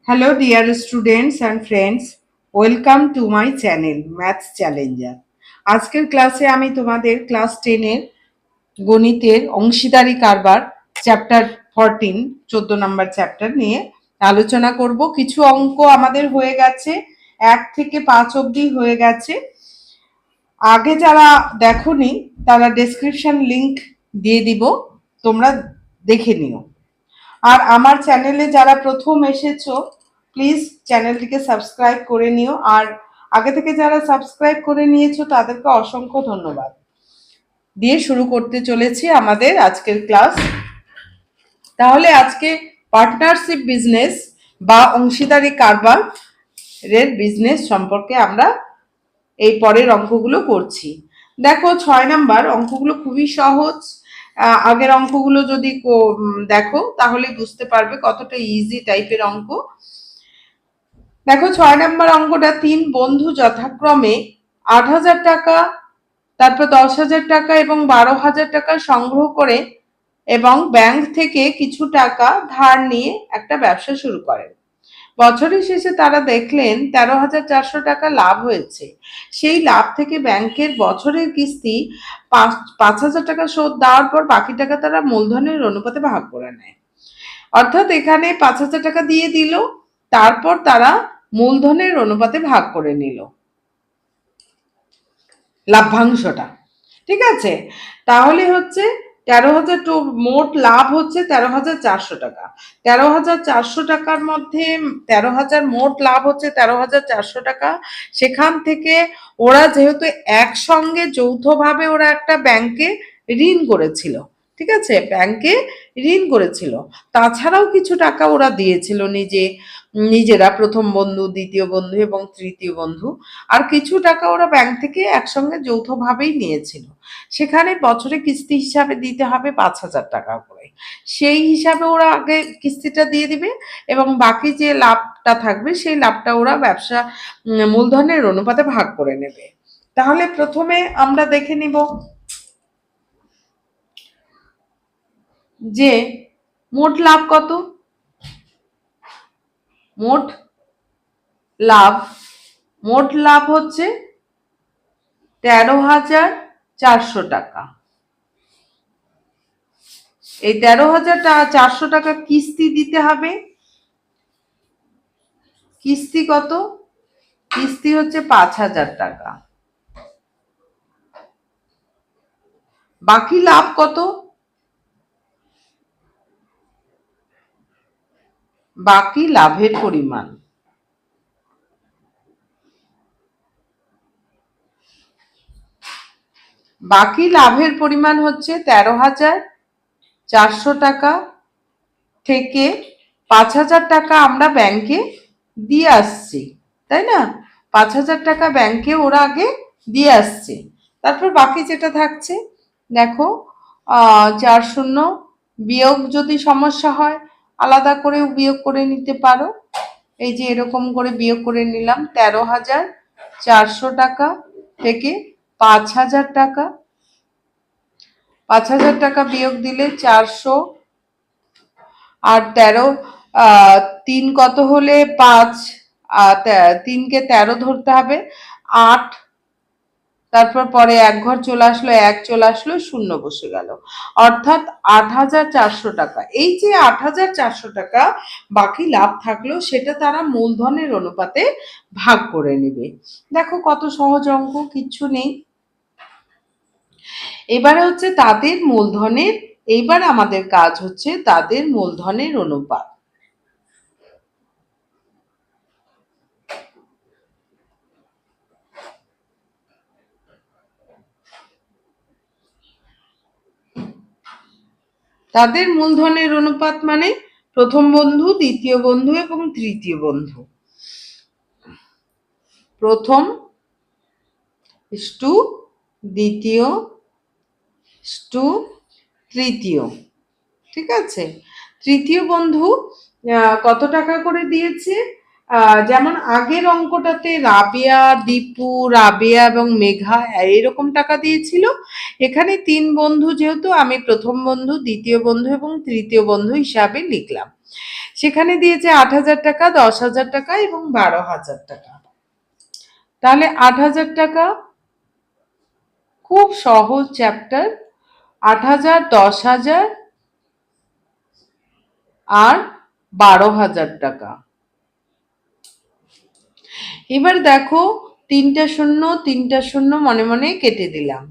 Hello, dear students and friends. Welcome to my channel, Maths Challenger. আজকের ক্লাসে আমি তোমাদের ক্লাস 10 এর গণিতের অংশীদারি কারবার চ্যাপ্টার 14 14 নম্বর চ্যাপ্টার নিয়ে আলোচনা করব। কিছু অঙ্ক আমাদের হয়ে গেছে, 1 থেকে 5 অবধি হয়ে গেছে। আগে যারা দেখোনি তারা ডেসক্রিপশন লিংক দিয়ে দিব, তোমরা দেখে নিও। আর আমার চ্যানেলে যারা প্রথম এসেছো প্লিজ চ্যানেলটিকে সাবস্ক্রাইব করে নিও, আর আগে থেকে যারা সাবস্ক্রাইব করে নিয়েছো তাদেরকে অসংখ্য ধন্যবাদ দিয়ে শুরু করতে চলেছি আমাদের আজকের ক্লাস। তাহলে আজকে পার্টনারশিপ বিজনেস বা অংশীদারি কারবারের বিজনেস সম্পর্কে আমরা এই পরের অঙ্কগুলো করছি। দেখো 6 নাম্বার অঙ্কগুলো খুবই সহজ। আগের অঙ্কগুলো যদি দেখো তাহলে বুঝতে পারবে কতটা ইজি টাইপের অঙ্ক। দেখো 6 নাম্বার অঙ্কটা, 3 বন্ধু যথাক্রমে 8,000 টাকা, তারপর 10,000 টাকা এবং 12,000 টাকা সংগ্রহ করে এবং ব্যাংক থেকে কিছু টাকা ধার নিয়ে একটা ব্যবসা শুরু করেন। বছরের শেষে তারা দেখলেন 13,400 টাকা লাভ হয়েছে। সেই লাভ থেকে ব্যাংকের বছরের কিস্তি 5,000 টাকা শোধ দেওয়ার পর বাকি টাকা তারা মূলধনের অনুপাতে ভাগ করে নেয়। অর্থাৎ এখানে 5,000 টাকা দিয়ে দিল, তারপর তারা মূলধনের অনুপাতে ভাগ করে নিল লাভ্যাংশটা। ঠিক আছে, তাহলে হচ্ছে 13,000, মোট লাভ হচ্ছে 13,400 টাকা। 13,400 টাকার মধ্যে 13,000 মোট লাভ হচ্ছে 13,400 টাকা। সেখান থেকে ওরা যেহেতু একসঙ্গে যৌথভাবে ওরা একটা ব্যাংকে ঋণ করেছিল, ঠিক আছে, ব্যাংকে ঋণ করেছিল, তাছাড়াও কিছু টাকা ওরা দিয়েছিল নিজেরা, প্রথম বন্ধু, দ্বিতীয় বন্ধু এবং তৃতীয় বন্ধু, আর কিছু টাকা ওরা ব্যাংক থেকে একসঙ্গে যৌথভাবেই নিয়েছিল। সেখানে বছরে কিস্তি হিসাবে দিতে হবে 5,000 টাকা করে। সেই হিসাবে ওরা আগে কিস্তিটা দিয়ে দিবে এবং বাকি যে লাভটা থাকবে সেই লাভটা ওরা ব্যবসা মূলধনের অনুপাতে ভাগ করে নেবে। তাহলে প্রথমে আমরা দেখে নিব যে মোট লাভ কত। মোট লাভ হচ্ছে 13,400 টাকা। এই 13,400 টাকা কিস্তি দিতে হবে। কিস্তি কত? কিস্তি হচ্ছে 5,000 টাকা। বাকি লাভ কত? বাকি লাভের পরিমাণ হচ্ছে 13,400 টাকা থেকে 5,000 টাকা আমরা ব্যাংকে দিয়ে আসছি, তাই না? 5,000 টাকা ব্যাংকে ওরা আগে দিয়ে আসছে। তারপর বাকি যেটা থাকছে, দেখো 4 শূন্য বিয়োগ, যদি সমস্যা হয় আলাদা করেও বিয়োগ করে নিতে পারো। এই যে এরকম করে বিয়োগ করে নিলাম, 13,400 টাকা থেকে 5,000 টাকা। 5,000 টাকা বিয়োগ দিলে 400, আর 3 কত হলে 5, 3কে 13 ধরতে হবে, 8, তারপর পরে এক ঘর চলে আসলো, 1 চলে আসলো, 0 বসে গেল, অর্থাৎ 8,400 টাকা। এই যে 8,400 টাকা বাকি লাভ থাকলো সেটা তারা মূলধনের অনুপাতে ভাগ করে নেবে। দেখো কত সহজ অঙ্ক, কিচ্ছু নেই। এবারে হচ্ছে তাদের মূলধনের, এইবার আমাদের কাজ হচ্ছে তাদের মূলধনের অনুপাত। তাদের মূলধনের অনুপাত মানে প্রথম বন্ধু, দ্বিতীয় বন্ধু এবং তৃতীয় বন্ধু। প্রথম ইস্টু দ্বিতীয় ইস্টু তৃতীয়, ঠিক আছে। তৃতীয় বন্ধু কত টাকা করে দিয়েছে? যেমন আগের অঙ্কটাতে রাবেয়া, দীপু, রাবেয়া এবং মেঘা এরকম টাকা দিয়েছিল, এখানে 3 বন্ধু যেহেতু, আমি প্রথম বন্ধু, দ্বিতীয় বন্ধু এবং তৃতীয় বন্ধু হিসাবে লিখলাম। সেখানে দিয়েছে 8,000 টাকা, 10,000 টাকা এবং 12,000 টাকা। তাহলে 8,000 টাকা, খুব সহজ চ্যাপ্টার। 8,000, 10,000 আর 12,000 টাকা। এবার দেখো 3টা শূন্য 3টা শূন্য মনে মনে কেটে দিলাম।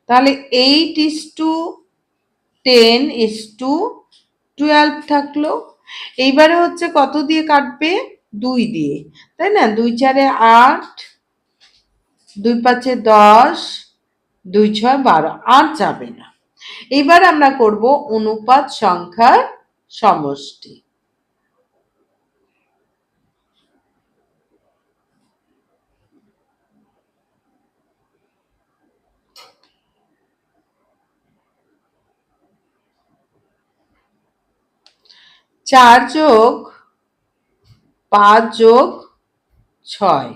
তাহলে 8:10:12 থাকলো। এইবারে হচ্ছে কত দিয়ে কাটবে? 2 দিয়ে, তাই না? 2 4 8, 2 5 10, 2 6 12, আর যাবে না। এবার আমরা করব অনুপাত সংখ্যার সমষ্টি। চার যোগ 5 যোগ 6,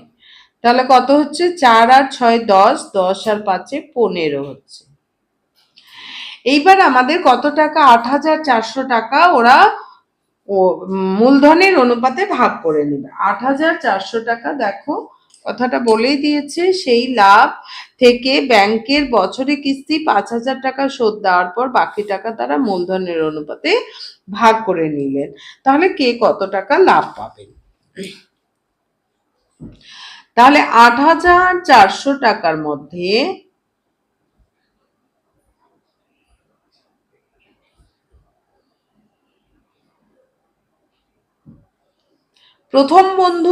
তাহলে কত হচ্ছে? 4 আর 6 10, 10 আর 5 15 হচ্ছে। এইবার আমাদের কত টাকা? 8,400 টাকা ওরা মূলধনের অনুপাতে ভাগ করে নেবে। 8,400 টাকা, দেখো কথাটা বলেই দিয়েছে, সেই লাভ থেকে ব্যাংকের বছরে কিস্তি 5,000 টাকা শোধ দেওয়ার পর বাকি টাকা তারা মূলধনের অনুপাতে ভাগ করে নিলেন। তাহলে কে কত টাকা লাভ পাবেন? তাহলে 8,400 টাকার মধ্যে প্রথম বন্ধু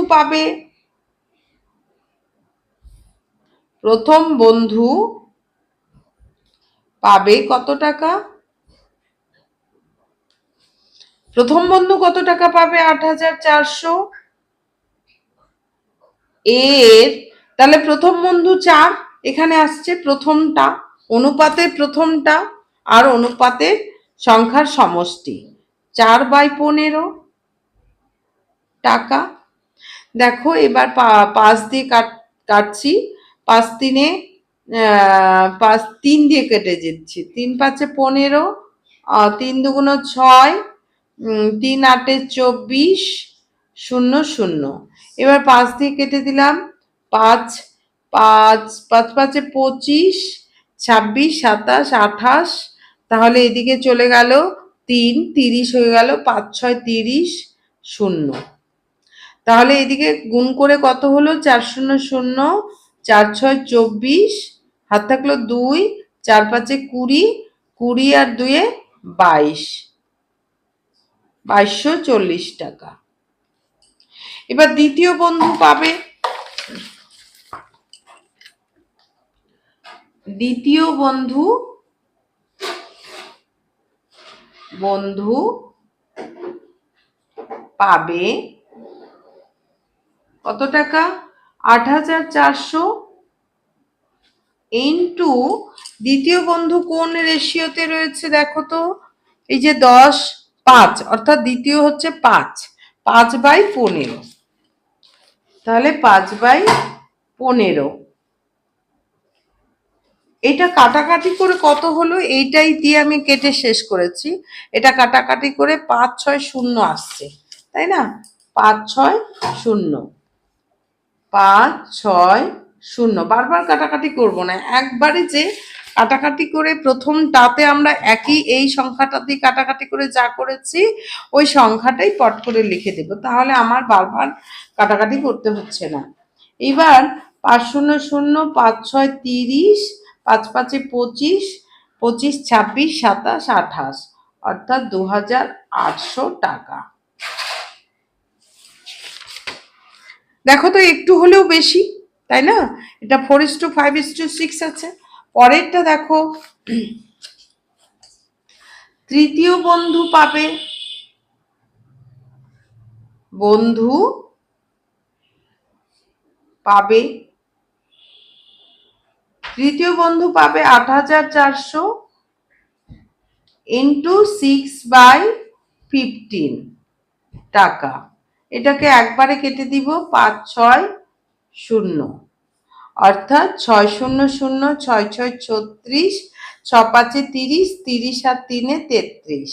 পাবে কত টাকা? প্রথম বন্ধু কত টাকা পাবে? 8,400 এর, তাহলে প্রথম বন্ধু 4 এখানে আসছে, প্রথমটা অনুপাতে, প্রথমটা আর অনুপাতের সংখ্যার সমষ্টি 4/15 টাকা। দেখো এবার 5 দিয়ে কাটছি, 5 3 5 3 দিয়ে কেটে যাচ্ছি, 3 5 15, 3 2 6, 3 8 24, 0 0। এবার 5 দিয়ে কেটে দিলাম, 5 5 5 5 25, 26 27 28, তাহলে এদিকে চলে গেল 3, 30 হয়ে গেল, 5 6 30, 0। তাহলে এদিকে গুণ করে কত হলো? 4 0 0, 4 6 24, হাত থাকলো 2, 4 5 20, 20 আর 2 22, 2240 টাকা। এবার দ্বিতীয় বন্ধু পাবে, দ্বিতীয় বন্ধু পাবে কত টাকা? 8,400 ইন্টু, দ্বিতীয় বন্ধু কোন রেশিওতে রয়েছে দেখো তো, এই যে 10 5, অর্থাৎ দ্বিতীয় হচ্ছে 5, 5/15, তাহলে 5/15। এটা কাটাকাটি করে কত হলো? এইটাই দিয়ে আমি কেটে শেষ করেছি। এটা কাটাকাটি করে 5 6 0 আসছে, তাই না? 5 6 0, 5 6 0, বারবার কাটাকাটি করব না, একবারে যে কাটাকাটি করে প্রথমটাতে আমরা একই এই সংখ্যাটা দিয়ে কাটাকাটি করে যা করেছি ওই সংখ্যাটাই পট করে লিখে দেব, তাহলে আমার বারবার কাটাকাটি করতে হচ্ছে না। এবার 5 0 0, 5 6 30, 5 5 25, 25 26 27 28, অর্থাৎ 2,800 টাকা। দেখো তো একটু হলেও বেশি, তাই না? এটা 4:5:6 আছে। পরেরটা দেখো, তৃতীয় বন্ধু পাবে তৃতীয় বন্ধু পাবে 8,400 ইন্টু 6/15 টাকা। এটাকে একবারে কেটে দিব, 5 6 0, অর্থাৎ 6 0 0, 6 6 36, 6 5 30, 30 আর 3 33,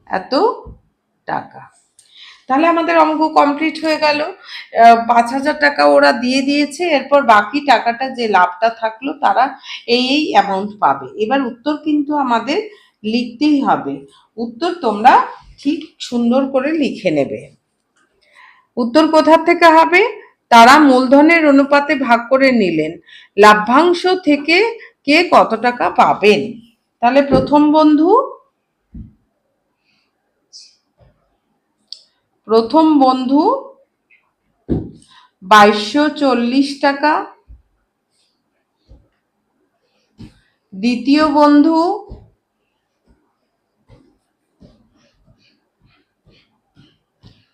এত টাকা। তাহলে আমাদের অঙ্ক কমপ্লিট হয়ে গেল। 5,000 টাকা ওরা দিয়ে দিয়েছে, এরপর বাকি টাকাটা যে লাভটা থাকলো তারা এই অ্যামাউন্ট পাবে। এবার উত্তর কিন্তু আমাদের লিখতেই হবে। উত্তর তোমরা ঠিক সুন্দর করে লিখে নেবে। উত্তর কোথা থেকে হবে? তারা মূলধনের অনুপাতে ভাগ করে নিলেন, লাভ্যাংশ থেকে কে কত টাকা পাবেন। তাহলে প্রথম বন্ধু 2240 টাকা, দ্বিতীয় বন্ধু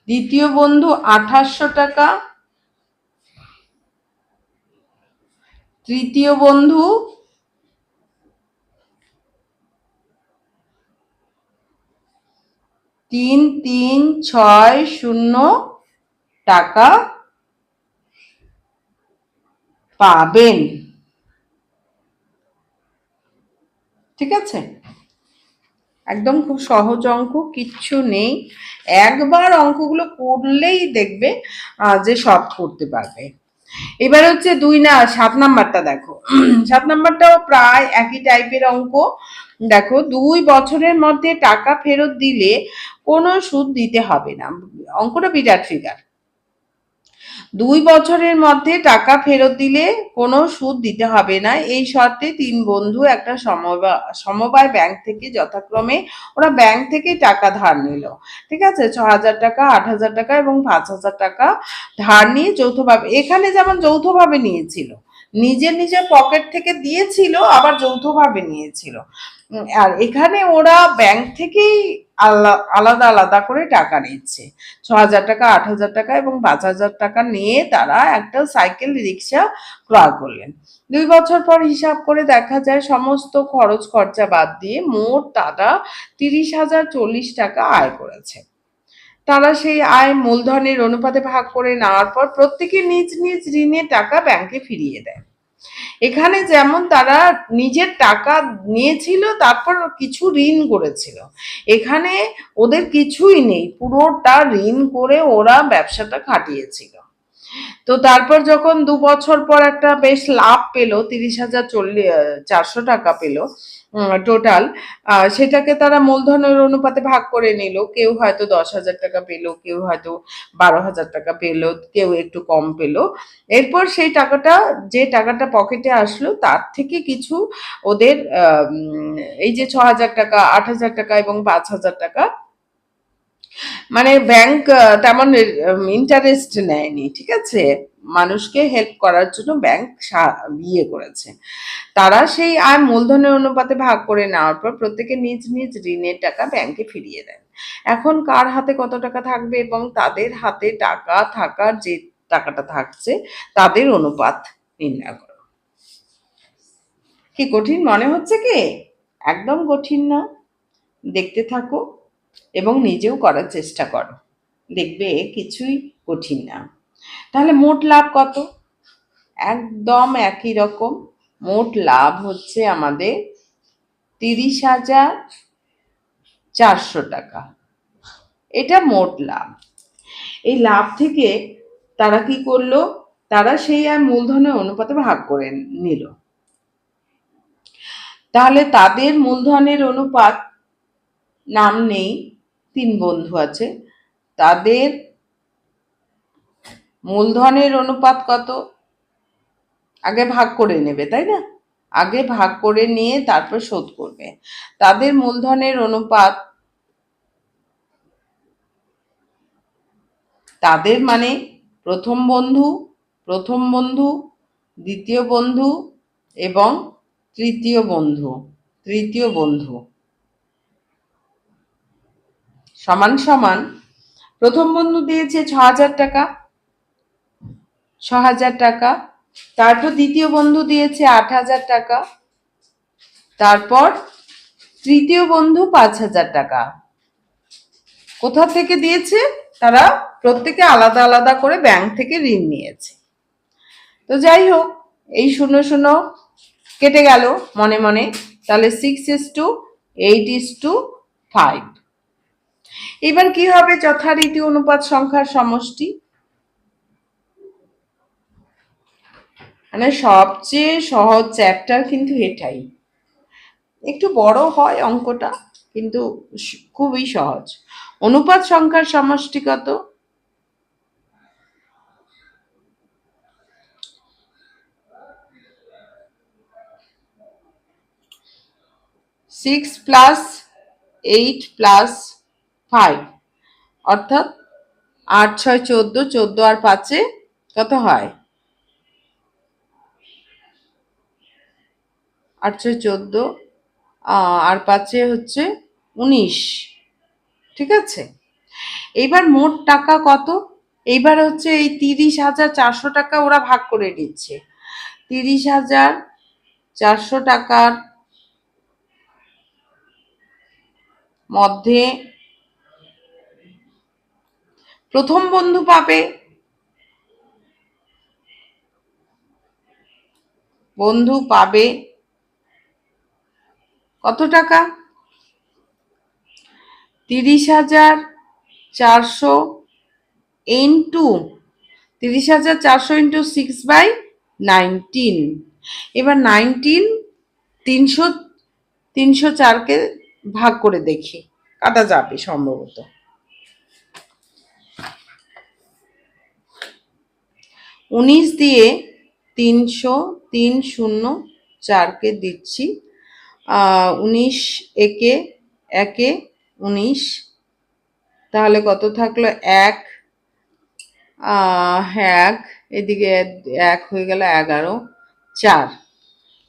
2800 টাকা, তৃতীয় বন্ধু 3360 টাকা পাবেন। ঠিক আছে, একদম খুব সহজ অঙ্ক, কিচ্ছু নেই। একবার অঙ্কগুলো করলেই দেখবে যে সব করতে পারবে। এবার হচ্ছে 7 নাম্বারটা দেখো। 7 নাম্বারটাও প্রায় একই টাইপের অঙ্ক। দেখো, 2 বছরের মধ্যে টাকা ফেরত দিলে কোনো সুদ দিতে হবে না। অঙ্কটা বিরাট ফিগার। 2 বছরের মধ্যে টাকা ফেরত দিলে কোনো সুদ দিতে হবে না, এই শর্তে 3 বন্ধু একটা সমবায় ব্যাংক থেকে যথাক্রমে ওরা ব্যাংক থেকে টাকা ধার নিল। ঠিক আছে, 6,000 টাকা, 8,000 টাকা এবং 5,000 টাকা ধার নিয়ে যৌথভাবে, এখানে যেমন যৌথভাবে নিয়েছিল, নিজের নিজের পকেট থেকে দিয়েছিল, আবার যৌথভাবে নিয়েছিল। আর এখানে ওরা ব্যাংক থেকেই আলাদা আলাদা করে টাকা নিচ্ছে। 6,000 টাকা, 8,000 টাকা এবং 5,000 টাকা নিয়ে তারা একটা সাইকেল রিক্সা ক্রয় করলেন। 2 বছর পর হিসাব করে দেখা যায় সমস্ত খরচ খরচা বাদ দিয়ে মোট তারা 30,040 টাকা আয় করেছে। তারা সেই আয় মূলধনের অনুপাতে ভাগ করে নেওয়ার পর প্রত্যেকে নিজ নিজ ঋণের টাকা ব্যাংকে ফিরিয়ে দেয়। এখানে যেমন তারা নিজের টাকা নিয়েছিল, তারপর কিছু ঋণ করেছিল। এখানে ওদের কিছুই নেই, পুরোটা ঋণ করে ওরা ব্যবসাটা খাটিয়েছিল। তো তারপর যখন 2 বছর পর একটা বেশ লাভ পেলো, 30,400 টাকা পেলো টোটাল, সেটাকে তারা মূলধনের অনুপাতে ভাগ করে নিল। কেউ হয়তো 10,000 টাকা পেলো, কেউ হয়তো 12,000 টাকা পেলো, কেউ একটু কম পেলো। এরপর সেই টাকাটা, যে টাকাটা পকেটে আসলো তার থেকে কিছু ওদের এই যে 6,000 টাকা, 8,000 টাকা এবং 5,000 টাকা, মানে ব্যাংক তেমন ইন্টারেস্ট নেয়নি। ঠিক আছে, মানুষকে হেল্প করার জন্য ব্যাংক করেছে। তারা সেই আয় মূলধনের অনুপাতে ভাগ করে নেওয়ার পর প্রত্যেকে নিজ নিজ ঋণের টাকা ব্যাংকে ফিরিয়ে দেন। এখন কার হাতে কত টাকা থাকবে এবং তাদের হাতে টাকা থাকার যে টাকাটা থাকছে তাদের অনুপাত নির্ণয় করো। কি কঠিন মনে হচ্ছে কি? একদম কঠিন না, দেখতে থাকো এবং নিজেও করার চেষ্টা করো, দেখবে কিছুই কঠিন না। তাহলে মোট লাভ কত? একদম একই রকম, মোট লাভ হচ্ছে আমাদের 30,400 টাকা। এটা মোট লাভ। এই লাভ থেকে তারা কি করলো? তারা সেই আর মূলধনের অনুপাতে ভাগ করে নিল। তাহলে তাদের মূলধনের অনুপাত নাম নেই, 3 বন্ধু আছে, তাদের মূলধনের অনুপাত কত? আগে ভাগ করে নেবে, তাই না? আগে ভাগ করে নিয়ে তারপর শোধ করবে। তাদের মূলধনের অনুপাত, তাদের মানে প্রথম বন্ধু, দ্বিতীয় বন্ধু এবং তৃতীয় বন্ধু সমান সমান। প্রথম বন্ধু দিয়েছে 6,000 টাকা, 6,000 টাকা। তারপর দ্বিতীয় বন্ধু দিয়েছে 8,000 টাকা। তারপর তৃতীয় বন্ধু 5,000 টাকা। কোথা থেকে দিয়েছে? তারা প্রত্যেকে আলাদা আলাদা করে ব্যাংক থেকে ঋণ নিয়েছে। তো যাই হোক, এই 0 কেটে গেল মনে মনে। তাহলে 6:8:5। এবার কি হবে যথারীতি অনুপাত সংখ্যার সমষ্টি, মানে সবচেয়ে সহজ চ্যাপ্টার কিন্তু এটাই। একটু বড় হয় অঙ্কটা, কিন্তু খুবই সহজ। অনুপাত সংখ্যার সমষ্টি কত? 6 প্লাস 8 প্লাস 5, অর্থাৎ 8 6 14, 14 আর 5 কত হয়? 8 6 14 আর 5 হচ্ছে 19, ঠিক আছে। এইবার মোট টাকা কত? এইবার হচ্ছে এই 30,400 টাকা ওরা ভাগ করে নিচ্ছে। 30,400 টাকার মধ্যে প্রথম বন্ধু পাবে, কত টাকা? 30,400 ইন্টু 30,400 ইন্টু 6/19। এবার 19 304কে ভাগ করে দেখি, কাটা যাবে সম্ভবত। 19 দিয়ে 304কে দিচ্ছি, 19 একে 19, তাহলে কত থাকলো? 1, এদিকে 1 হয়ে গেল 11, 4।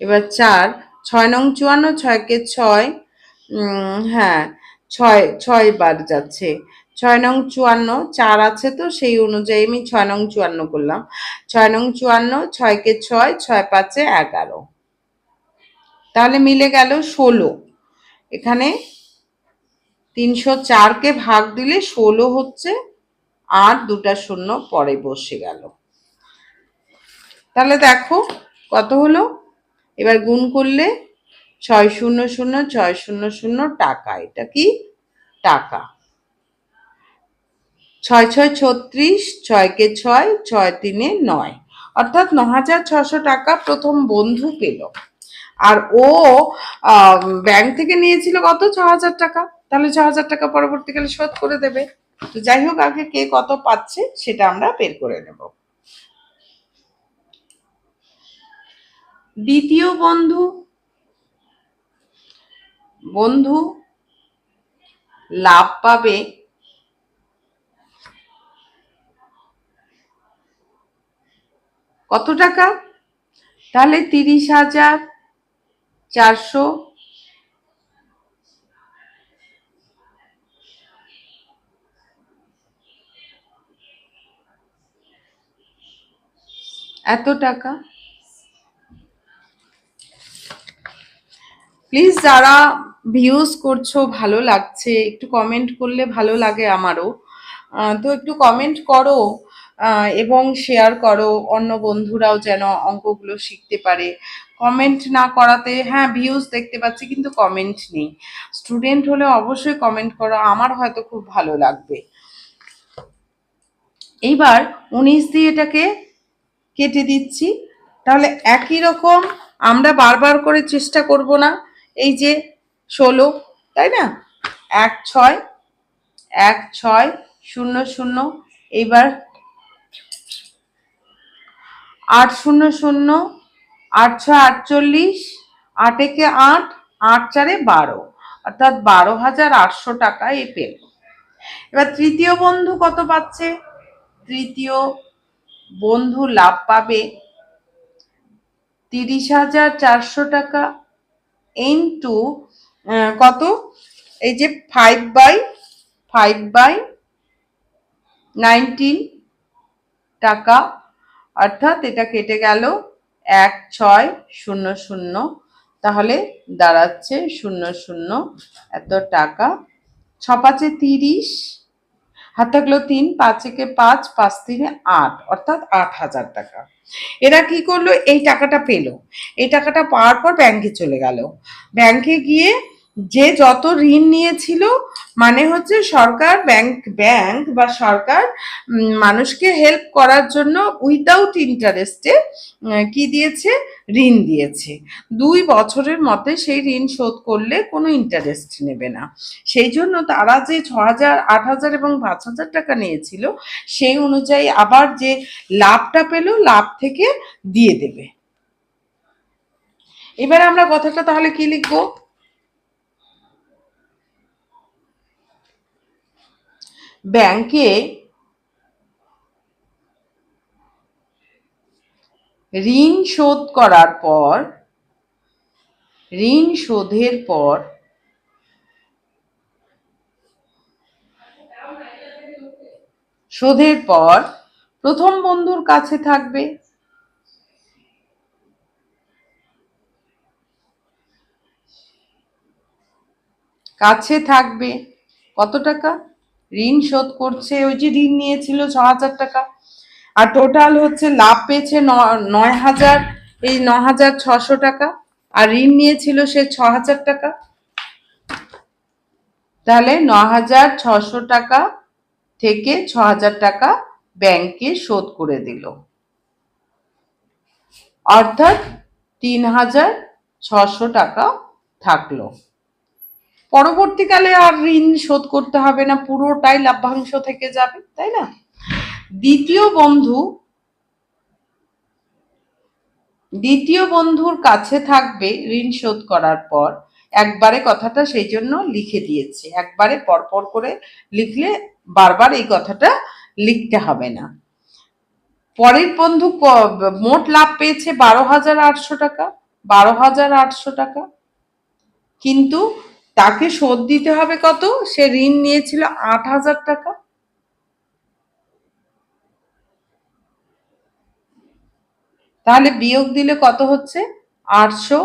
এবার 4, 6 নং 54, 6কে 6, হ্যাঁ 6 বার যাচ্ছে। 6 নং 54, 4 আছে তো সেই অনুযায়ী আমি 6 নং 54 করলাম। 6 নং 54, 6কে 6, 6 5 11, তাহলে মিলে গেল 16। এখানে 304কে ভাগ দিলে 16 হচ্ছে, আর দুটা শূন্য পরে বসে গেল। তাহলে দেখো কত হলো। এবার গুণ করলে 600,600 টাকা। এটা কি টাকা? 6 6 36, 6কে 6, 6 3 9, অর্থাৎ 9,600 টাকা প্রথম বন্ধু পেল। আর ও ব্যাংক থেকে নিয়েছিল কত? 6,000 টাকা। তাহলে 6,000 টাকা পরবর্তীকালে শোধ করে দেবে। তো যাই হোক, আগে কে কত পাচ্ছে সেটা আমরা বের করে নেব। দ্বিতীয় বন্ধু লাভ পাবে কত টাকা? তাহলে 30,400 এত টাকা। প্লিজ যারা ভিউজ করছো, ভালো লাগছে, একটু কমেন্ট করলে ভালো লাগে আমারও। তো একটু কমেন্ট করো এবং শেয়ার করো, অন্য বন্ধুরাও যেন অঙ্কগুলো শিখতে পারে। কমেন্ট না করাতে, হ্যাঁ ভিউজ দেখতে পাচ্ছি কিন্তু কমেন্ট নেই। স্টুডেন্ট হলে অবশ্যই কমেন্ট করো, আমার হয়তো খুব ভালো লাগবে। এইবার 19 দিয়ে এটাকে কেটে দিচ্ছি। তাহলে একই রকম আমরা বারবার করে চেষ্টা করব না। এই যে 16, তাই না? 1 6 1 6 0 0, এইবার 8 0 0, 8 6 48, 8 একে 8, 8 4 12, অর্থাৎ 12,800 টাকা এ পেল। এবার তৃতীয় বন্ধু কত পাচ্ছে? তৃতীয় বন্ধু লাভ পাবে 30,400 টাকা ইন্টু কত? এই যে 5/19 টাকা, অর্থাৎ এটা কেটে গেল 1 6 0 0, তাহলে দাঁড়াচ্ছে 0 0 এত টাকা। 6 5 30, হাত থাকলো 3, 5 একে 5, 5 3 8, অর্থাৎ 8,000 টাকা। এরা কি করলো? এই টাকাটা পেলো। এই টাকাটা পাওয়ার পর ব্যাংকে চলে গেল। ব্যাংকে গিয়ে যে যত ঋণ নিয়েছিল, মানে হচ্ছে সরকার ব্যাংক বা সরকার মানুষকে হেল্প করার জন্য উইদাউট ইন্টারেস্টে কি দিয়েছে, ঋণ দিয়েছে। 2 বছরের মধ্যে সেই ঋণ শোধ করলে কোনো ইন্টারেস্ট নেবে না। সেই জন্য তারা যে 6,000, 8,000 এবং 5,000 টাকা নিয়েছিল, সেই অনুযায়ী আবার যে লাভটা পেল, লাভ থেকে দিয়ে দেবে। এবার আমরা কথাটা তাহলে কি লিখবো? ব্যাংকে ঋণ শোধ করার পর, ঋণ শোধের পর প্রথম বন্ধুর কাছে থাকবে কত টাকা? ঋণ শোধ করছে, ওই যে ঋণ নিয়েছিল 6,000 টাকা, আর টোটাল হচ্ছে লাভ পেয়েছে 9,000, এই 9,600 টাকা, আর ঋণ নিয়েছিল সে 6,000 টাকা। তাহলে 9,600 টাকা থেকে 6,000 টাকা ব্যাংকে শোধ করে দিল, অর্থাৎ 3,600 টাকা থাকলো। পরবর্তীকালে আর ঋণ শোধ করতে হবে না, পুরোটাই লাভ্যাংশ থেকে যাবে, তাই না? দ্বিতীয় বন্ধুর কাছে থাকবে ঋণ শোধ করার পর, একবারে কথাটা সেই জন্য লিখে দিয়েছে, একবারে পরপর করে লিখলে বারবার এই কথাটা লিখতে হবে না। পরের বন্ধু মোট লাভ পেয়েছে 12,800 টাকা, 12,800 টাকা, কিন্তু তাকে শোধ দিতে হবে কত? সে ঋণ নিয়েছিল 8,000 টাকা। তাহলে বিয়োগ দিলে কত হচ্ছে? 800,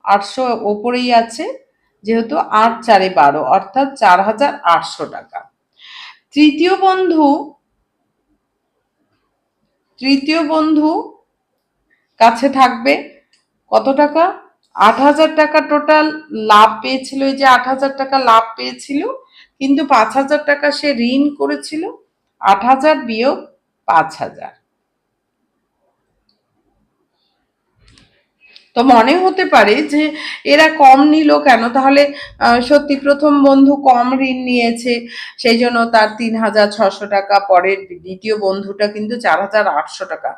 800 ওপরেই আছে, যেহেতু 8 4 12, অর্থাৎ 4,800 টাকা। তৃতীয় বন্ধু কাছে থাকবে কত টাকা? 8,000 টাকা টোটাল লাভ পেয়েছিল, এই যে 8,000 টাকা লাভ পেয়েছিল, কিন্তু 5,000 টাকা সে ঋণ করেছিল। 8,000 বিয়োগ 5,000। তো মনে হতে পারে যে এরা কম নিল কেন, তাহলে সত্যি প্রথম বন্ধু কম ঋণ নিয়েছে, সেই জন্য তার 3,600 টাকা, পরের দ্বিতীয় বন্ধুটা কিন্তু 4,800 টাকা,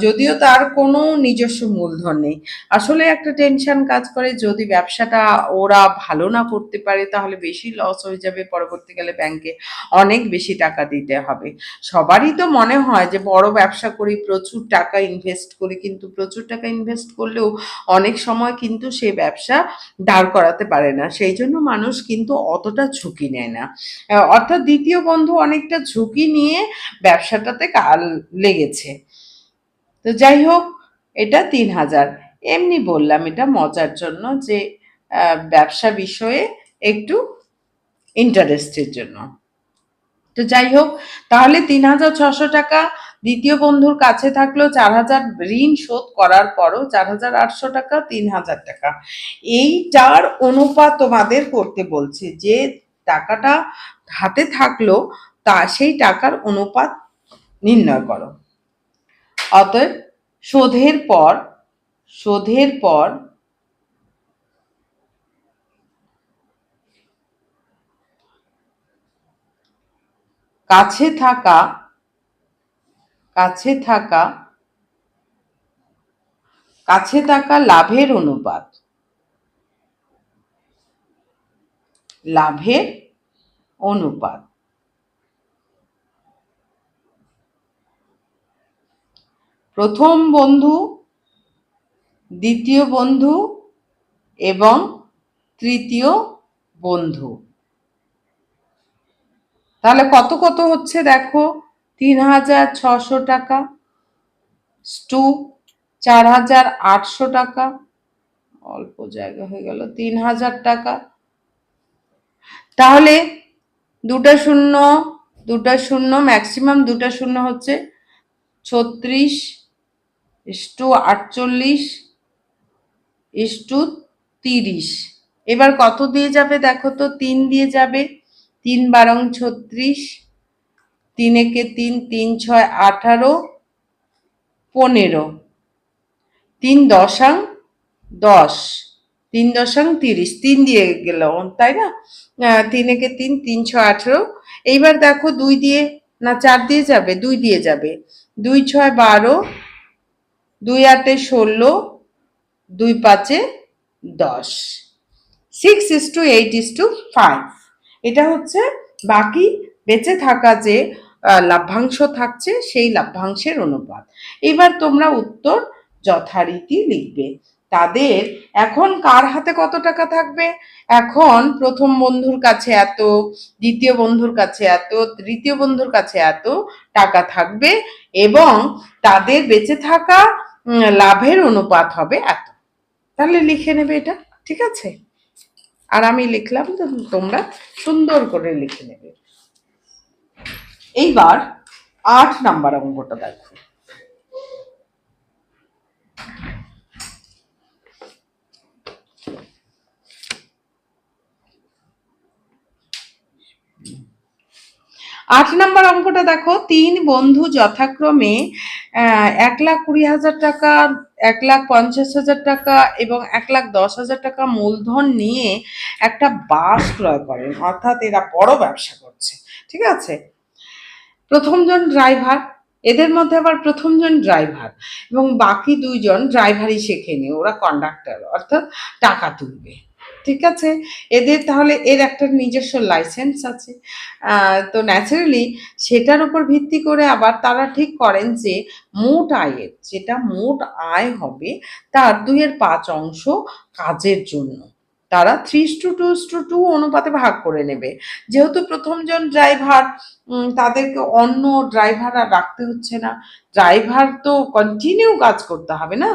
যদিও তার কোনো নিজস্ব মূলধন নেই। আসলে একটা টেনশন কাজ করে, যদি ব্যবসাটা ওরা ভালো না করতে পারে তাহলে বেশি লস হয়ে যাবে, পরবর্তীকালে ব্যাংকে অনেক বেশি টাকা দিতে হবে। সবারই তো মনে হয় যে বড় ব্যবসা করি, প্রচুর টাকা ইনভেস্ট করি, কিন্তু প্রচুর টাকা ইনভেস্ট করলেও অনেক সময় কিন্তু সে ব্যবসা দাঁড় করাতে পারে না, সেই জন্য মানুষ কিন্তু অতটা ঝুঁকি নেয় না। অর্থাৎ দ্বিতীয় বন্ধু অনেকটা ঝুঁকি নিয়ে ব্যবসাটাতে লেগেছে। তো যাই হোক, এটা 3,000, এমনি বললাম এটা মজার জন্য, যে ব্যবসা বিষয়ে একটু ইন্টারেস্টের জন্য। তো যাই হোক, তাহলে 3,600 টাকা দ্বিতীয় বন্ধুর কাছে থাকলো, 4,000 ঋণ শোধ করার পরও 4,800 টাকা, 3,000 টাকা, এইটার অনুপাত তোমাদের করতে বলছে, যে টাকাটা হাতে থাকলো তা সেই টাকার অনুপাত নির্ণয় করো। অতএব শোধের পর কাছে থাকা লাভের অনুপাত প্রথম বন্ধু, দ্বিতীয় বন্ধু এবং তৃতীয় বন্ধু। তাহলে কত কত হচ্ছে দেখো, 3,600 টাকা টু 4,800 টাকা, অল্প জায়গা হয়ে গেল, 3,000 টাকা। তাহলে দুটা শূন্য ম্যাক্সিমাম, দুটা শূন্য হচ্ছে 36:48:30, এবার কত দিয়ে যাবে দেখো তো, 3 দিয়ে যাবে। 3 বারং 36, 3 একে 3, 3 6 18, 15, 3 দশাং 10, 3 দশাং 30, 3 দিয়ে গেল, তাই না? 3 একে 3, 3 6 18। এইবার দেখো 2 দিয়ে না 4 দিয়ে যাবে, 2 দিয়ে যাবে। 2 6 12, 2 8 16, 2 5 10, 6:8:5। এটা হচ্ছে বাকি বেঁচে থাকা যে লাভ্যাংশ থাকছে সেই লাভ্যাংশের অনুপাত। এবার তোমরা উত্তর যথারীতি লিখবে। তাদের এখন কার হাতে কত টাকা থাকবে? এখন প্রথম বন্ধুর কাছে এত, দ্বিতীয় বন্ধুর কাছে এত, তৃতীয় বন্ধুর কাছে এত টাকা থাকবে এবং তাদের বেঁচে থাকা লাভের অনুপাত হবে এত। তাহলে লিখে নেবে এটা, ঠিক আছে? আর আমি লিখলাম, তো তোমরা সুন্দর করে লিখে নেবে। এইবার 8 নাম্বার অঙ্কটা দেখো। আট নাম্বার অঙ্কটা দেখো, 3 বন্ধু যথাক্রমে 1,20,000 টাকা, 1,50,000 টাকা এবং 1,10,000 টাকা মূলধন নিয়ে একটা বাস ক্রয় করেন, অর্থাৎ এরা বড় ব্যবসা করছে, ঠিক আছে? প্রথমজন ড্রাইভার, এদের মধ্যে আবার প্রথমজন ড্রাইভার এবং বাকি 2 জন ড্রাইভারই শেখেনি, ওরা কন্ডাক্টর, অর্থাৎ টাকা তুলবে, ঠিক আছে? এদের তাহলে এর একটা নিজস্ব লাইসেন্স আছে। তো ন্যাচারালি সেটার উপর ভিত্তি করে আবার তারা ঠিক করেন যে মোট আয়ের, যেটা মোট আয় হবে তার 2/5 অংশ কাজের জন্য তারা 3:2 অনুপাতে ভাগ করে নেবে। যেহেতু প্রথমজন ড্রাইভার, তাদেরকে অন্য ড্রাইভার আর রাখতে হচ্ছে না, ড্রাইভার তো কন্টিনিউ কাজ করতে হবে না।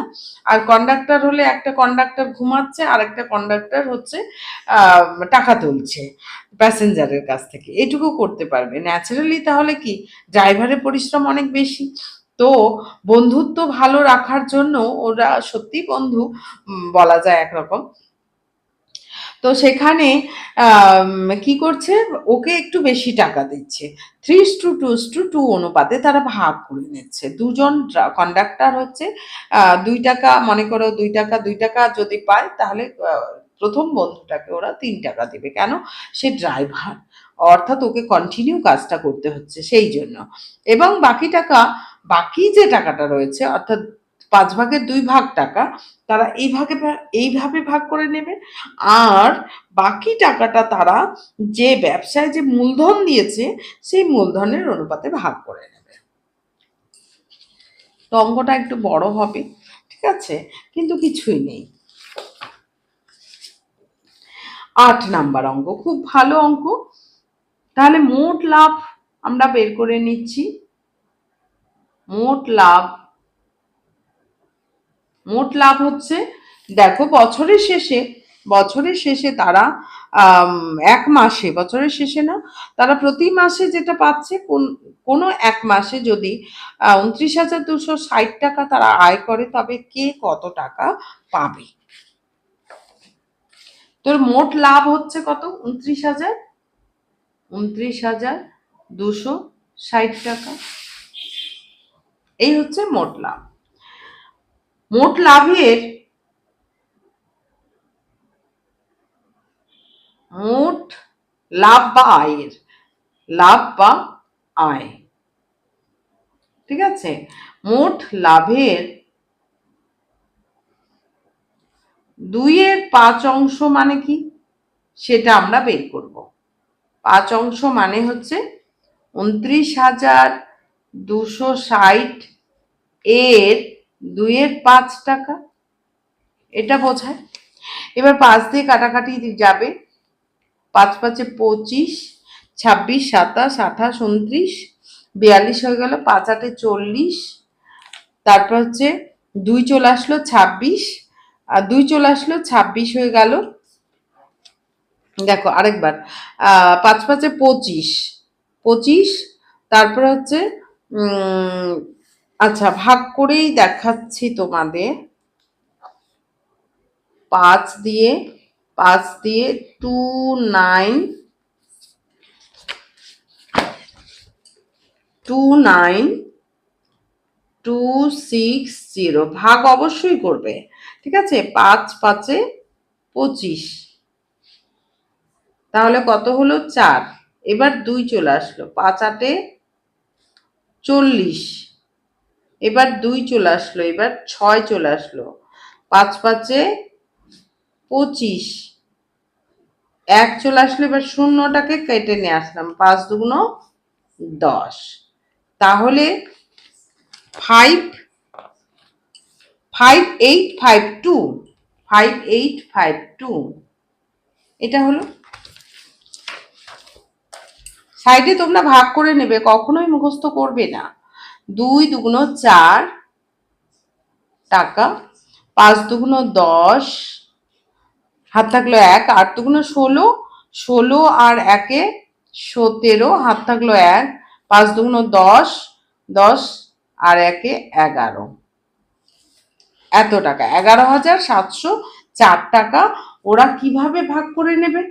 আর কন্ডাক্টর হলে একটা কন্ডাক্টর ঘুমাচ্ছে আর একটা কন্ডাক্টর হচ্ছে টাকা তুলছে প্যাসেঞ্জারের কাছ থেকে, এটুকু করতে পারবে ন্যাচারালি। তাহলে কি ড্রাইভারের পরিশ্রম অনেক বেশি। তো বন্ধুত্ব ভালো রাখার জন্য ওরা সত্যি বন্ধু বলা যায় একরকম। তো সেখানে কি করছে, ওকে একটু বেশি টাকা দিচ্ছে, 3:2 অনুপাতে তারা ভাগ করে নিচ্ছে। 2 জন কন্ডাক্টর হচ্ছে 2 টাকা, মনে করো 2 টাকা 2 টাকা যদি পায়, তাহলে প্রথম বন্ধুটাকে ওরা 3 টাকা দেবে। কেন? সে ড্রাইভার, অর্থাৎ ওকে কন্টিনিউ কাজটা করতে হচ্ছে সেই জন্য। এবং বাকি টাকা, বাকি যে টাকাটা রয়েছে, অর্থাৎ 5 ভাগের 2 ভাগ টাকা তারা এইভাবে ভাগ করে নেবে। আর বাকি টাকাটা তারা যে ব্যবসায় যে মূলধন দিয়েছে সেই মূলধনের অনুপাতে ভাগ করে নেবে। তো অঙ্কটা একটু বড় হবে, ঠিক আছে, কিন্তু কিছুই নেই। 8 নাম্বার অঙ্ক খুব ভালো অঙ্ক। তাহলে মোট লাভ আমরা বের করে নিচ্ছি। মোট লাভ হচ্ছে, দেখো বছরের শেষে তারা এক মাসে, বছরের শেষে না, তারা প্রতি মাসে যেটা পাচ্ছে, কোনো এক মাসে যদি 29,260 টাকা তারা আয় করে, তবে কে কত টাকা পাবে? তোর মোট লাভ হচ্ছে কত? 29,260 টাকা। এই হচ্ছে মোট লাভ। মোট লাভের মোট লাভ বা আয়ের, লাভ বা আয়, ঠিক আছে? মোট লাভের 2/5 অংশ মানে কি সেটা আমরা বের করব। 5 অংশ মানে হচ্ছে 29,260 এর 2/5 টাকা, এটা বোঝায়। এবার 5 দিয়ে কাটাকাটি যাবে, 5 5 25, 26 27 28 29, 42 হয়ে গেল, 5 8 40, তারপর হচ্ছে 2 চলে আসলো 26, আর 2 চলে আসলো 26 হয়ে গেল। দেখো আরেকবার, 5 5 25, 25, তারপর হচ্ছে আচ্ছা ভাগ করেই দেখাচ্ছি তোমাদের। 5 দিয়ে 5 দিয়ে 29260 ভাগ অবশ্যই করবে, ঠিক আছে। 5 5 25, তাহলে কত হলো 4। এবার 2 চলে আসলো, 5 8 40, এবার 2 চলে আসলো, এবার 6 চলে আসলো, 5 5 25, 1 চলে আসলো, এবার শূন্যটাকে কেটে নিয়ে আসলাম, 5 দুগুণ 10, তাহলে 5852 এটা হলো। সাইডে তোমরা ভাগ করে নেবে, কখনোই মুখস্থ করবে না। 2 দুগুণ 4 টাকা, 5 দুগুণ 10, হাত থাকলো 1, 8 দুগুণ 16, 16 আর 1 17, হাত থাকলো 1, 5 দুগুণ 10, 10 আর 1 11, এত টাকা, 11,704 টাকা ওরা কিভাবে ভাগ করে নেবে?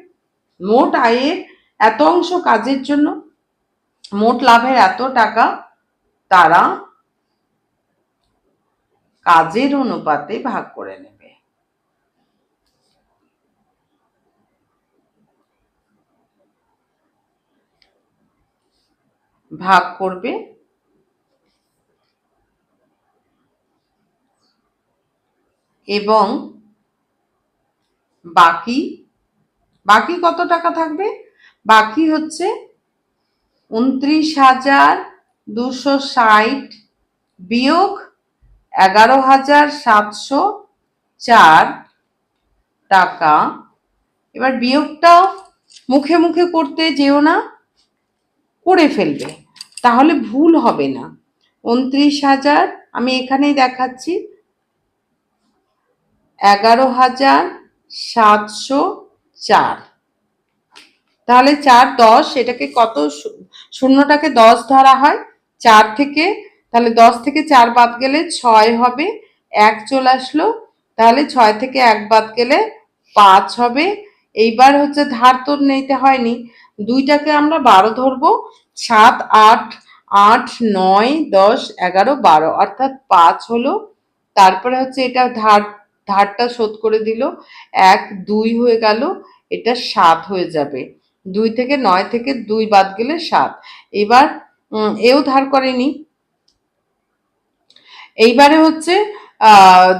মোট আয়ের এত অংশ কাজের জন্য, মোট লাভের এত টাকা তারা কাজের অনুপাতে ভাগ করে নেবে। ভাগ করবে এবং বাকি কত টাকা থাকবে? বাকি হচ্ছে 29,260 বিয়োগ 11,704 টাকা। এবার বিয়োগটাও মুখে মুখে করতে যেও না, করে ফেলবে, তাহলে ভুল হবে না। 29,000 আমি এখানেই দেখাচ্ছি, 11,704, তাহলে 4 10, এটাকে কত, শূন্যটাকে 10 ধরা হয় 4 থেকে, তাহলে 10 থেকে 4 বাদ গেলে 6 হবে, 1 চলে আসলো, তাহলে 6 থেকে 1 বাদ গেলে 5 হবে। এইবার হচ্ছে ধার তো নিতে হয়নি, 2টাকে আমরা 12 ধরবো, 7 8 8 9 10 11 12, অর্থাৎ 5 হলো। তারপরে হচ্ছে এটা ধারটা শোধ করে দিল, 1 2 হয়ে গেল, এটা 7 হয়ে যাবে। 2 থেকে 9 থেকে 2 বাদ গেলে 7। এবার এও ধার করেনি, এইবারে হচ্ছে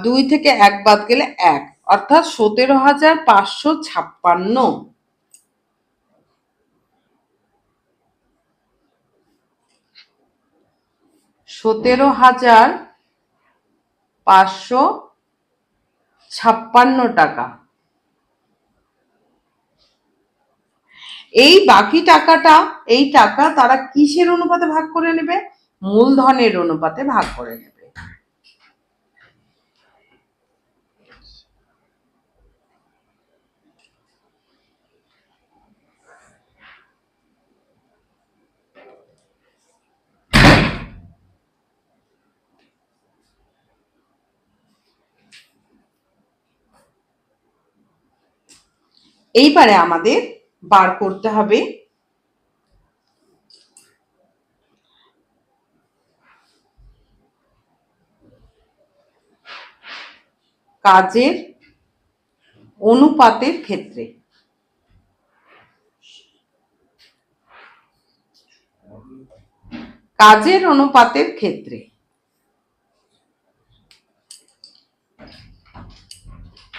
2 থেকে 1 বাদ গেলে 1, অর্থাৎ 17,556। 17,556 টাকা। এই বাকি টাকাটা, এই টাকা তারা কিসের অনুপাতে ভাগ করে নেবে? মূলধনের অনুপাতে ভাগ করে নেবে। এইবারে আমাদের বার করতে হবে কাজের অনুপাতের ক্ষেত্রে। কাজের অনুপাতের ক্ষেত্রে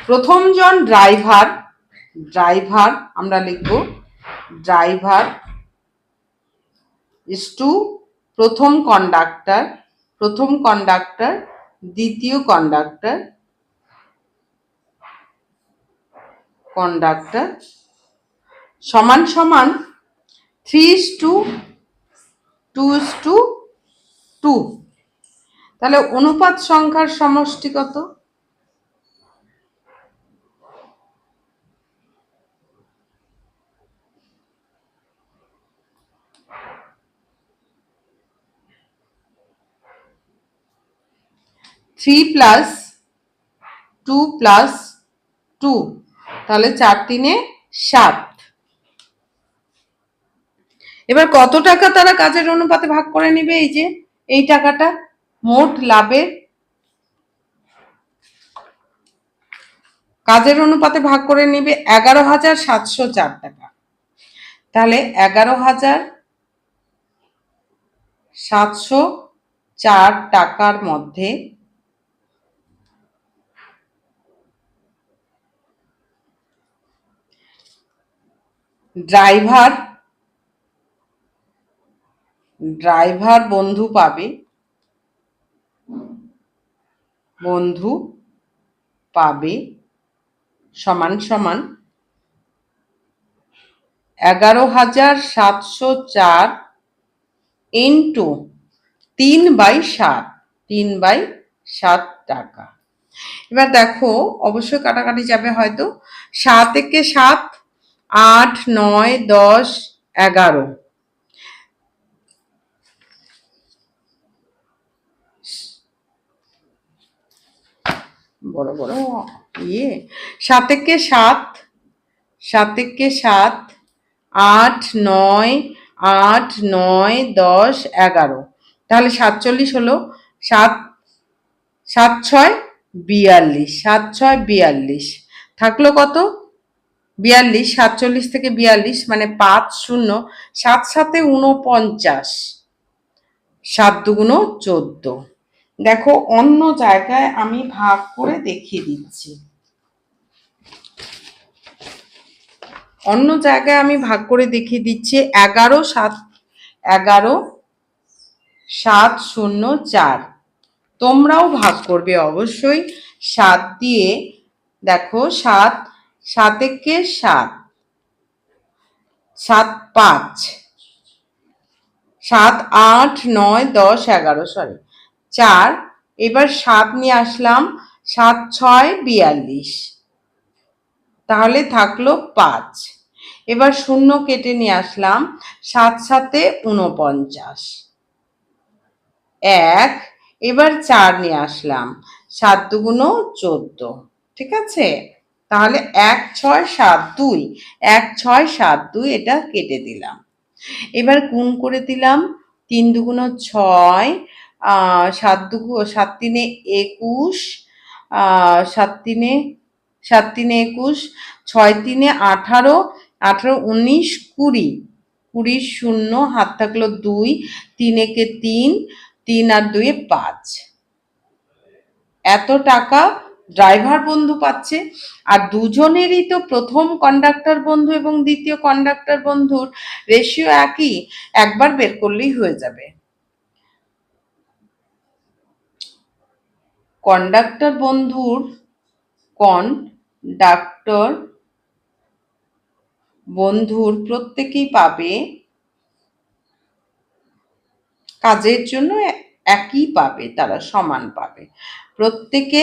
প্রথম জন ড্রাইভার, আমরা লিখব ড্রাইভার ইজ টু প্রথম কন্ডাক্টর, দ্বিতীয় কন্ডাক্টর সমান সমান 3:2:2। তাহলে অনুপাত সংখ্যার সমষ্টি কত? 3 + 2 + 2, তাহলে 4 3 7। এবার কত টাকা তারা কাজের অনুপাতে ভাগ করে নিবে? এই যে এই টাকাটা মোট লাভের কাজের অনুপাতে ভাগ করে নিবে 11,704 টাকা। তাহলে 11,704 টাকার মধ্যে ড্রাইভার বন্ধু পাবে সমান সমান 11,704 ইন্টু 3/7 3/7 টাকা। এবার দেখো অবশ্যই কাটাকাটি যাবে, হয়তো 7 একে 7, 8 9 10 11, বড় বড় 7 একে 7, 7 একে 7, 8 9 8 9 10 11, তাহলে 47 হলো। 7 7 6 42, 7 6 42, থাকলো কত? 42। 47 থেকে 42 মানে 5 0, 7 7 49, 7 2 14। দেখো অন্য জায়গায় আমি ভাগ করে দেখিয়ে দিচ্ছি। অন্য জায়গায় আমি ভাগ করে দেখিয়ে দিচ্ছি। 11,704। তোমরাও ভাগ করবে অবশ্যই 7 দিয়ে। দেখো 7 7 একে 7, 7 5, 7 8 9 10 11, সরি 4। এবার 7 নিয়ে আসলাম, 7 6 42, তাহলে থাকলো 5। এবার 0 কেটে নিয়ে আসলাম, 7 7 49, 1। এবার 4 নিয়ে আসলাম, 7 2 14, ঠিক আছে? তাহলে 1 6 7 2, 1 6 7 2, এটা কেটে দিলাম। এবার গুণ করে দিলাম, 3 2 6, 7 2 7 3 21, 7 3 7 3 21, 6 3 18, 18 19 20, 20 0, হাত থাকলো 2, 3 একে 3, 3 আর 2 5। এত টাকা ড্রাইভার বন্ধু পাচ্ছে। আর দুজনেরই তো প্রথম কন্ডাক্টর বন্ধু এবং দ্বিতীয় কন্ডাক্টর বন্ধুর রেশিও একই, একবার বের করলেই হয়ে যাবে। কন্ডাক্টর বন্ধুর প্রত্যেকেই পাবে কাজের জন্য একই পাবে, তারা সমান পাবে। প্রত্যেকে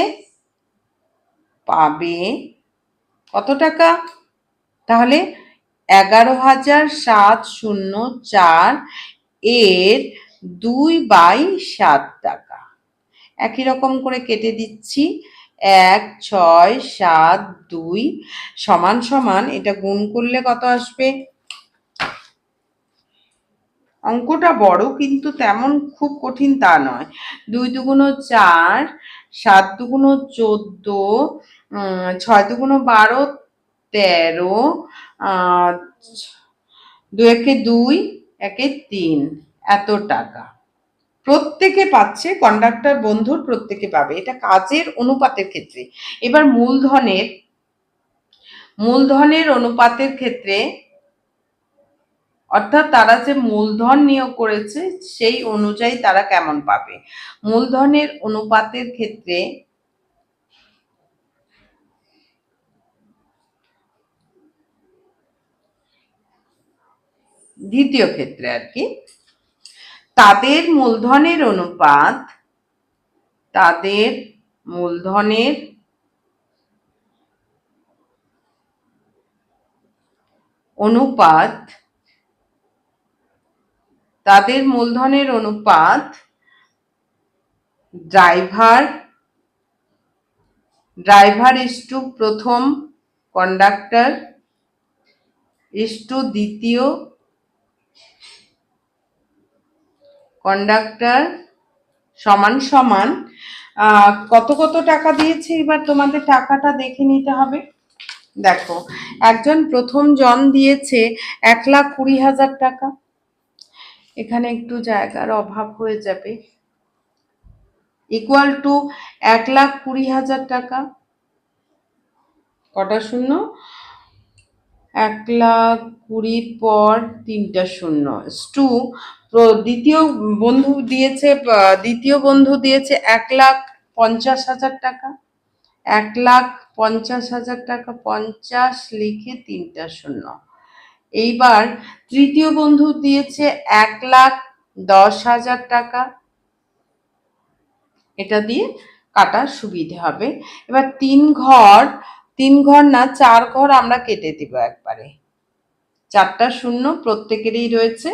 পাবে কত টাকা? তাহলে 11,704 এর 2/7 টাকা। একই রকম করে কেটে দিচ্ছি, 1 6 7 2 সমান সমান, এটা গুণ করলে কত আসবে? অঙ্কটা বড় কিন্তু তেমন খুব কঠিন তা নয়। 2 2 4, 7 2 14, 6 2 12 13, 2 একে 2, 1 এ 3, এত টাকা প্রত্যেকে পাচ্ছে। কন্ডাক্টর বন্ধুর প্রত্যেকে পাবে, এটা কাজের অনুপাতের ক্ষেত্রে। এবার মূলধনের অনুপাতের ক্ষেত্রে, অর্থাৎ তারা যে মূলধন নিয়োগ করেছে সেই অনুযায়ী তারা কেমন পাবে। মূলধনের অনুপাতের ক্ষেত্রে দ্বিতীয় ক্ষেত্রে আর কি, তাদের মূলধনের অনুপাত ড্রাইভার ইস টু প্রথম কন্ডাক্টর ইস টু দ্বিতীয় কন্ডাক্টর সমান সমান কত কত টাকা দিয়েছে। এবার তোমাদের টাকাটা দেখে নিতে হবে। দেখো, একজন প্রথম জন দিয়েছে 1,20,000 টাকা। এখানে একটু জায়গার অভাব হয়ে যাবে। ইকুয়াল টু 1,20,000 টাকা। কটা শূন্য? 1,20,000 পর 3টা শূন্য। টু দ্বিতীয় বন্ধু দিয়েছে 1,50,000 টাকা। 1,50,000 টাকা, 50 লিখে 3টা শূন্য। এইবার তৃতীয় বন্ধু দিয়েছে 1,10,000 টাকা। এটা দিয়ে কাটার সুবিধে হবে। এবার 3 ঘর না 4 ঘর আমরা কেটে দিব একবারে। 4টা শূন্য প্রত্যেকেরই রয়েছে,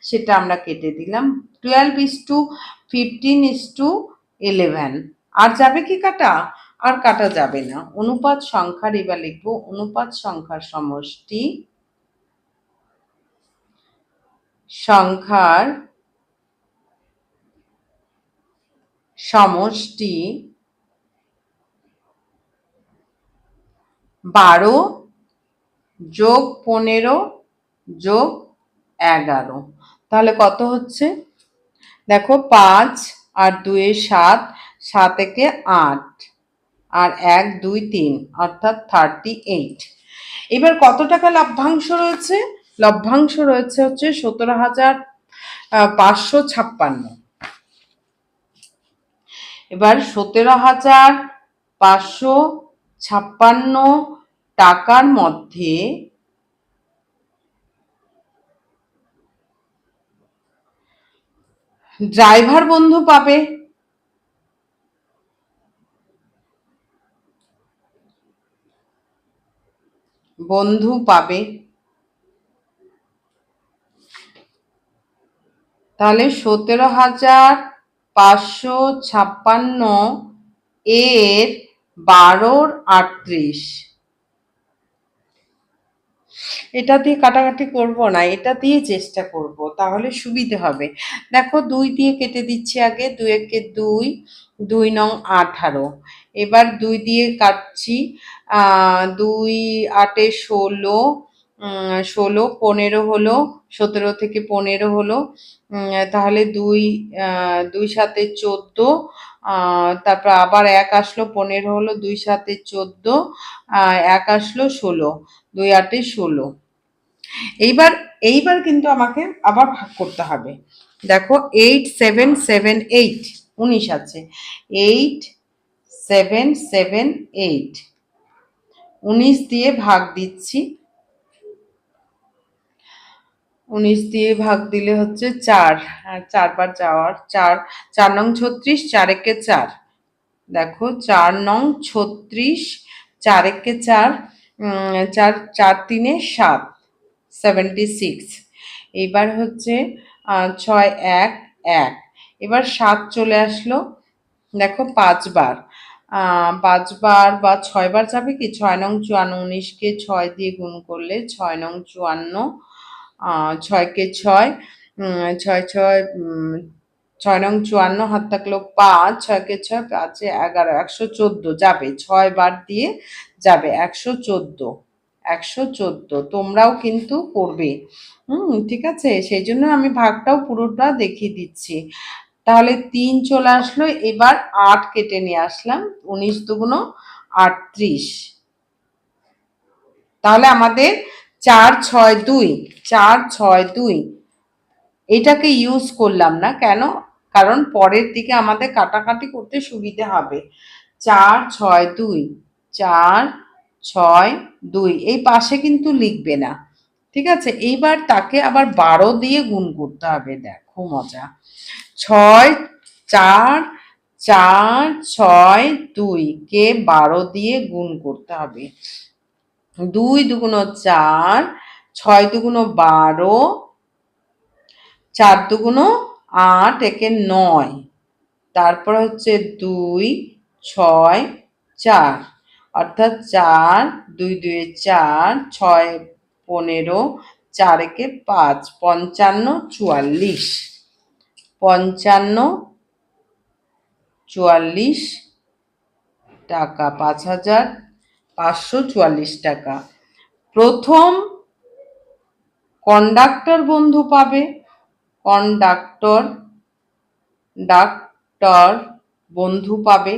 সেটা আমরা কেটে দিলাম। 12:15:11। আর যাবে কি কাটা? আর কাটা যাবে না। অনুপাত সংখ্যার এবার লিখবো অনুপাত সংখ্যার সমষ্টি 12 যোগ 15 যোগ 11। তাহলে কত হচ্ছে? দেখো, 5 আর 2 7, 7 একে 8, আর 1 2 3, অর্থাৎ 38। এবার কত টাকা লভ্যাংশ রয়েছে? লভ্যাংশ রয়েছে হচ্ছে 17,556। এবার 17,556 টাকার মধ্যে ড্রাইভার বন্ধু পাবে তাহলে 17,556 এর 12 38। এটা দিয়ে কাটাকাটি করব না, এটা দিয়ে চেষ্টা করব, তাহলে সুবিধে হবে। দেখো, 2 দিয়ে কেটে দিচ্ছি আগে। 2 একে 2, 2 নং 18। এবার 2 দিয়ে কাটছি। 2 8 16, 16 15 হলো। 17 থেকে 15 হলো। তাহলে 2 7 14। তারপর আবার 1 আসলো, 15 হলো। 2 7 14, 1 আসলো 16, 2 8 16। এইবার কিন্তু আমাকে আবার ভাগ করতে হবে। দেখো, 8 7 7 8, 19 আছে। 8 7 7 8, 19 দিয়ে ভাগ দিচ্ছি। 19 দিয়ে ভাগ দিলে হচ্ছে 4, 4 বার যাওয়ার 4, 4 নং 36, 4 একে 4। দেখো, 4 নং 36, 4 একে 4, 4 4 3 7, 76। এইবার হচ্ছে 6 1 1। এবার 7 চলে আসলো। দেখো, 5 বার 5 বার বা 6 বার যাবে কি? 6 নং 54, 19কে 6 দিয়ে গুণ করলে 6 নং 54, 6কে 6, 6 6, 6 নং 54, হাত থাকলো 5, 6কে 6, 5 11, 114 যাবে। 6 বার দিয়ে যাবে 114। 114 তোমরাও কিন্তু করবে। ঠিক আছে, সেই জন্য আমি ভাগটাও পুরোটা দেখিয়ে দিচ্ছি। তাহলে 3 চলে আসলো। এবার 8 কেটে নিয়ে আসলাম। 19 দুগুণ 38। তাহলে আমাদের 4 6 2, 4 6 2 এটাকে ইউজ করলাম না। কেন? কারণ পরের দিকে আমাদের কাটাকাটি করতে সুবিধে হবে। 4 6 2, 4 6 2, এই পাশে কিন্তু লিখবে না। ঠিক আছে, এইবার তাকে আবার 12 দিয়ে গুণ করতে হবে। দেখো মজা। 6 4 4 6 2 কে 12 দিয়ে গুণ করতে হবে। 2 দুগুণ 4, 6 দুগুণ 12, 4 দুগুণ 8, একে 9। তারপর হচ্ছে 2 6 4, অর্থাৎ 4, 2 2 4, 6 15, 4 একে 5, 55 44, 55 44 টাকা, 5,544 টাকা। প্রথম কন্ডাক্টর বন্ধু পাবে, ডাক্তার বন্ধু পাবে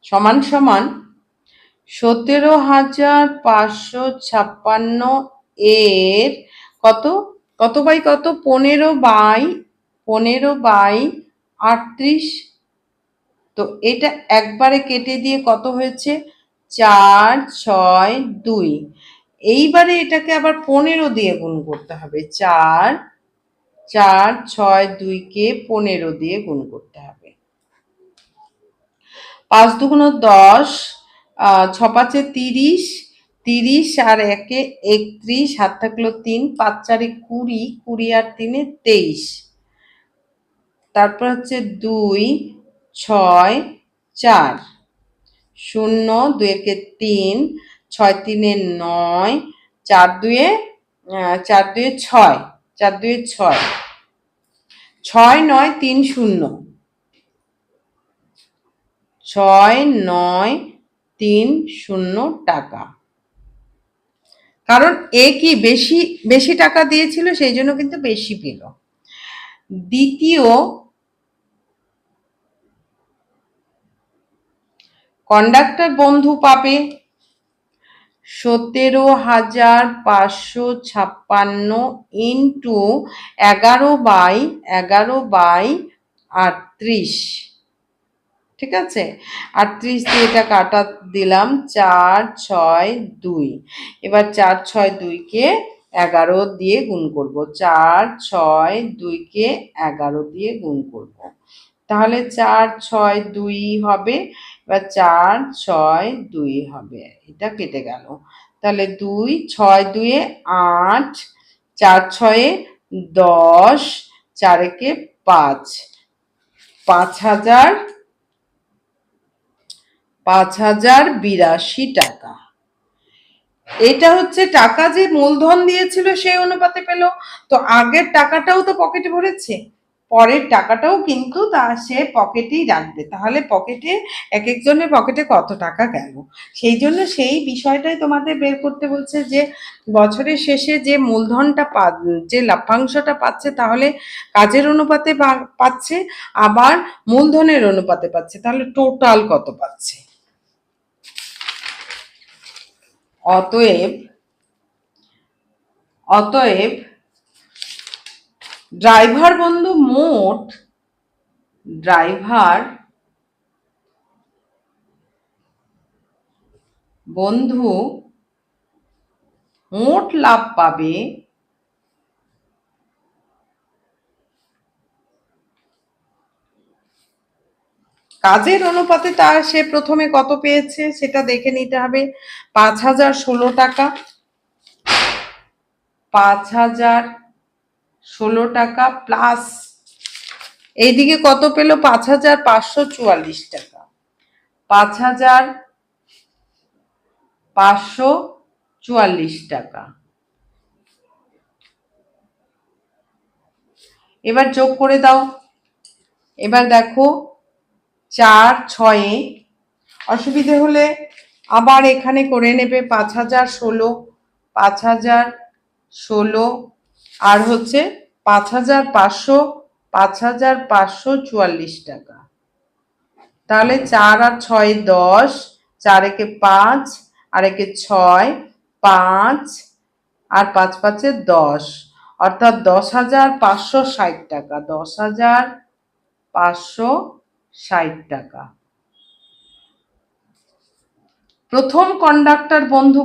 সমান সমান 17,556 এর কত কত বাই কত 15/38। তো এটা একবারে কেটে দিয়ে কত হয়েছে 4 6 2। এইবারে এটাকে আবার 15 দিয়ে গুণ করতে হবে, 4 4 6 2 কে 15 দিয়ে গুণ করতে হবে। 5 দুগুণ 10, 6 5 30, 30 আর 1 31, হাত থাকলো 3, 5 4 20, 20 আর 3 23। তারপর হচ্ছে 2 6 4, 0 2 1 3, 6 3 9, 4 2 4 2 6, 4 2 6, 6 9 3 0, 6 9 3 0 টাকা। কারণ এ কি বেশি বেশি টাকা দিয়েছিল, সেই জন্য কিন্তু বেশি পেল। দ্বিতীয় কন্ডাক্টর বন্ধু পাবে 17,556 ইন্টু 11/38। ঠিক আছে, 38 দিয়ে এটা কাটা দিলাম, 4 6 2। এবার 4 6 2 কে 11 দিয়ে গুণ করব, 4 6 2 কে 11 দিয়ে গুণ করব, তাহলে 4 6 2 হবে। এবার 4 6 2 হবে, এটা কেটে গেল। তাহলে 2 6 2 8, 4 6 10, 4 একে 5, 5,082 টাকা। এটা হচ্ছে টাকা যে মূলধন দিয়েছিল সেই অনুপাতে পেল। তো আগের টাকাটাও তো পকেটে ভরেছে, পরের টাকাটাও কিন্তু সে পকেটেই রাখবে। তাহলে পকেটে এক একজনের পকেটে কত টাকা গেল, সেই জন্য সেই বিষয়টাই তোমাদের বের করতে বলছে যে বছরের শেষে যে মূলধনটা যে লভ্যাংশটা পাচ্ছে, তাহলে কাজের অনুপাতে পাচ্ছে, আবার মূলধনের অনুপাতে পাচ্ছে, তাহলে টোটাল কত পাচ্ছে। অতএব ড্রাইভার বন্ধু মোট লাভ পাবে কাজের অনুপাতে, তার সে প্রথমে কত পেয়েছে সেটা দেখে নিতে হবে। 5,016 টাকা, 5,016 টাকা প্লাস এইদিকে কত পেল 5,544 টাকা, 5,544 টাকা। এবার যোগ করে দাও। এবার দেখো 4 6, অসুবিধে হলে আবার এখানে করে নেবে 5,016, 5,016 আর হচ্ছে 5,544 টাকা। তাহলে 4 আর 6 10, 4 একে 5 আর একে 6, 5 আর 5 5 10, অর্থাৎ 10,560 টাকা, 10,560 টাকা। প্রথম কন্ডাক্টর বন্ধু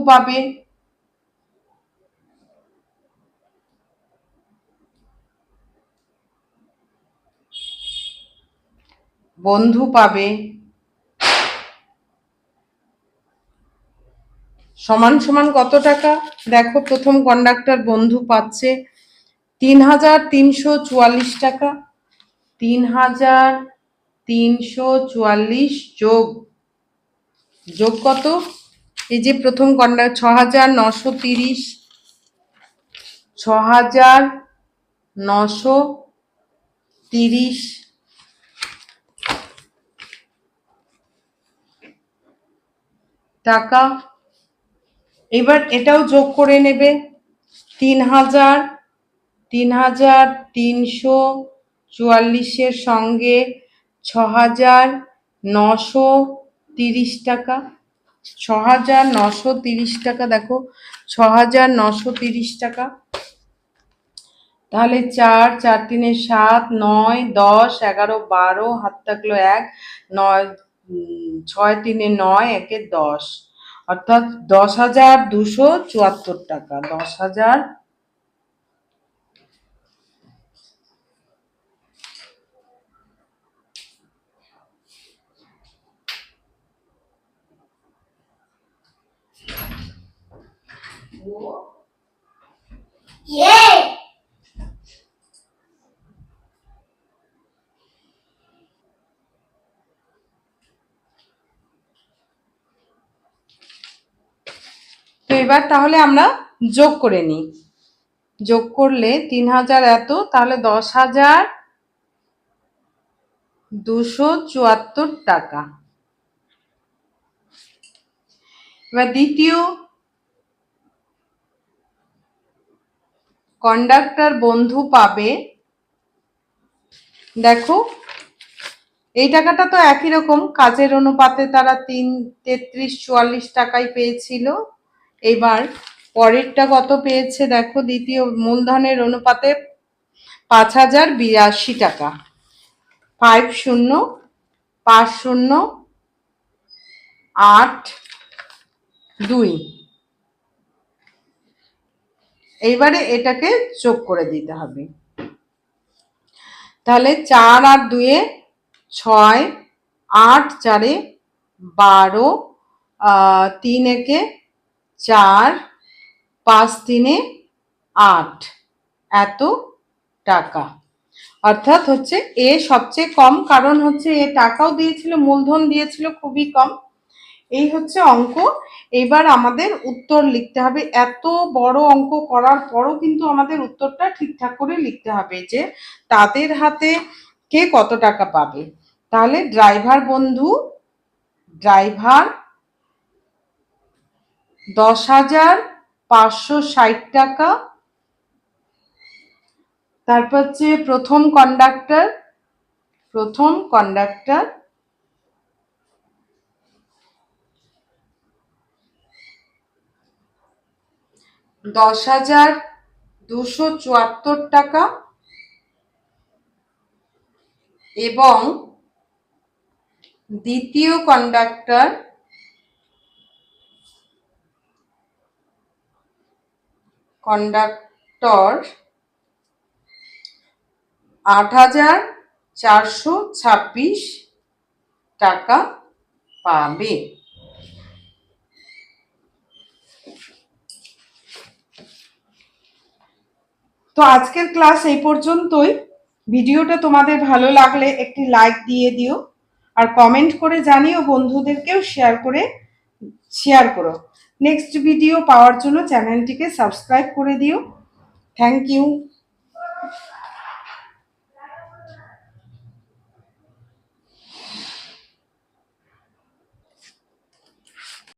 পাবে সমান সমান কত টাকা। দেখো প্রথম কন্ডাক্টর বন্ধু পাচ্ছে 3,344 টাকা, 3,344 344 যোগ যোগ কত? এই যে প্রথম কন্ডাক্ট 6930, 6930 টাকা। এবার এটাও যোগ করে নেবে, 3344 সঙ্গে 6930 টাকা, 6930 টাকা। দেখো 6930 টাকা। তাহলে 4 4 3 7 9 10 11 12, হাত থাকলো 1, 9 6 3 9, 1 10, অর্থাৎ 10,274 টাকা। 10,000। তো এবার তাহলে আমরা যোগ করে নিই। যোগ করলে 3000 এত, তাহলে 10,274 টাকা। এবার দ্বিতীয় কন্ডাক্টর বন্ধু পাবে, দেখো এই টাকাটা তো একই রকম কাজের অনুপাতে তারা 3344 টাকাই পেয়েছিল। এবার পরেরটা কত পেয়েছে দেখো, দ্বিতীয় মূলধনের অনুপাতে 5082 টাকা। 505082। এইবারে এটাকে যোগ করে দিতে হবে। তাহলে 4 আর 2 6, 8 4 12, 3 1 4, 5 3 8 এত টাকা। অর্থাৎ হচ্ছে এ সবচেয়ে কম, কারণ হচ্ছে এ টাকাও দিয়েছিল, মূলধন দিয়েছিল খুবই কম। এই হচ্ছে অঙ্ক। এবার আমাদের উত্তর লিখতে হবে। এত বড় অঙ্ক করার পরও কিন্তু আমাদের উত্তরটা ঠিকঠাক করে লিখতে হবে যে তাদের হাতে কে কত টাকা পাবে। তাহলে ড্রাইভার 10,560 টাকা। তারপর হচ্ছে প্রথম কন্ডাক্টর 10,274 টাকা, এবং দ্বিতীয় কন্ডাক্টর 8,426 টাকা পাবে। তো আজকের ক্লাস এই পর্যন্তই। ভিডিওটা তোমাদের ভালো লাগলে একটি লাইক দিয়ে দিও, আর কমেন্ট করে জানিও, বন্ধুদেরকেও শেয়ার করো। নেক্সট ভিডিও পাওয়ার জন্য চ্যানেলটিকে সাবস্ক্রাইব করে দিও। Thank you.